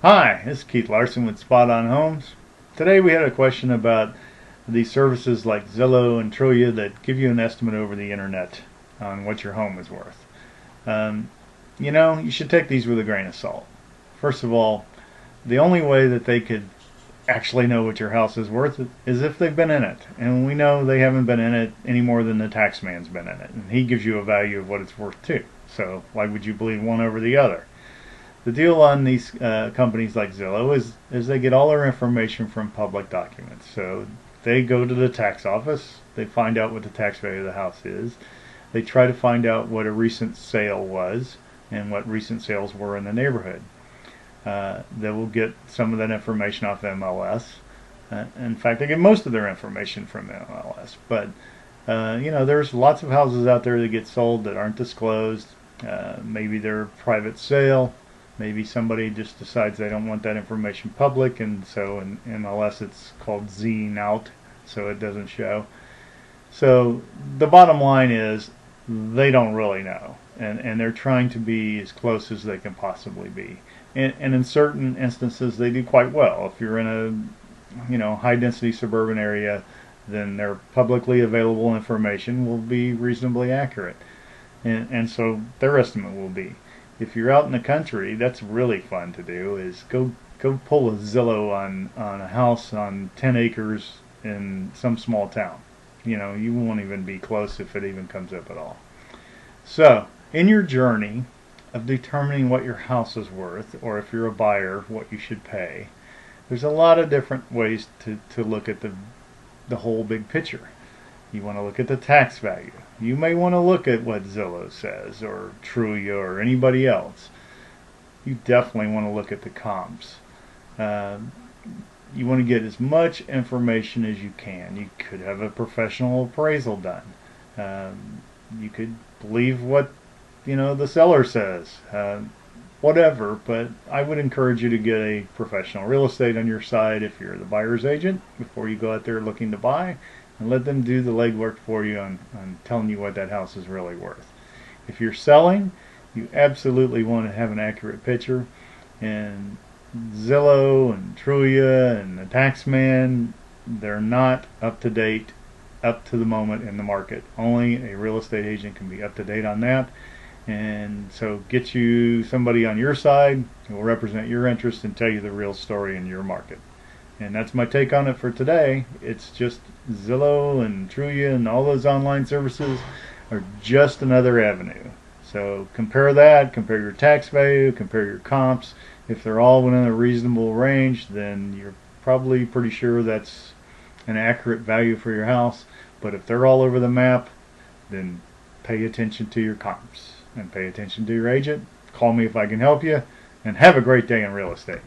Hi, this is Keith Larson with Spot On Homes. Today we had a question about these services like Zillow and Trulia that give you an estimate over the internet on what your home is worth. Um, you should take these with a grain of salt. First of all, the only way that they could actually know what your house is worth is if they've been in it. And we know they haven't been in it any more than the tax man's been in it. And he gives you a value of what it's worth too. So why would you believe one over the other? The deal on these companies like Zillow is they get all their information from public documents. So they go to the tax office, they find out what the tax value of the house is, they try to find out what a recent sale was and what recent sales were in the neighborhood. They will get some of that information off MLS. In fact, they get most of their information from MLS. But there's lots of houses out there that get sold that aren't disclosed. Maybe they're a private sale. Maybe somebody just decides they don't want that information public, and so in MLS it's called Zing out, so it doesn't show. So the bottom line is they don't really know, and they're trying to be as close as they can possibly be. And in certain instances they do quite well. If you're in a high density suburban area, then their publicly available information will be reasonably accurate, and so their estimate will be. If you're out in the country, that's really fun to do. Is go pull a Zillow on a house on 10 acres in some small town. You won't even be close if it even comes up at all. So, in your journey of determining what your house is worth, or if you're a buyer, what you should pay, there's a lot of different ways to look at the whole big picture. You want to look at the tax value. You may want to look at what Zillow says, or Trulia, or anybody else. You definitely want to look at the comps. You want to get as much information as you can. You could have a professional appraisal done. You could believe what the seller says. Whatever, but I would encourage you to get a professional real estate on your side if you're the buyer's agent before you go out there looking to buy, and let them do the legwork for you on telling you what that house is really worth. If you're selling, you absolutely want to have an accurate picture, and Zillow and Trulia and the Taxman, they're not up to date, up to the moment in the market. Only a real estate agent can be up to date on that. And so get you somebody on your side who will represent your interest and tell you the real story in your market. And that's my take on it for today. It's just Zillow and Trulia and all those online services are just another avenue. So compare that, compare your tax value, compare your comps. If they're all within a reasonable range, then you're probably pretty sure that's an accurate value for your house. But if they're all over the map, then pay attention to your comps and pay attention to your agent. Call me if I can help you, and have a great day in real estate.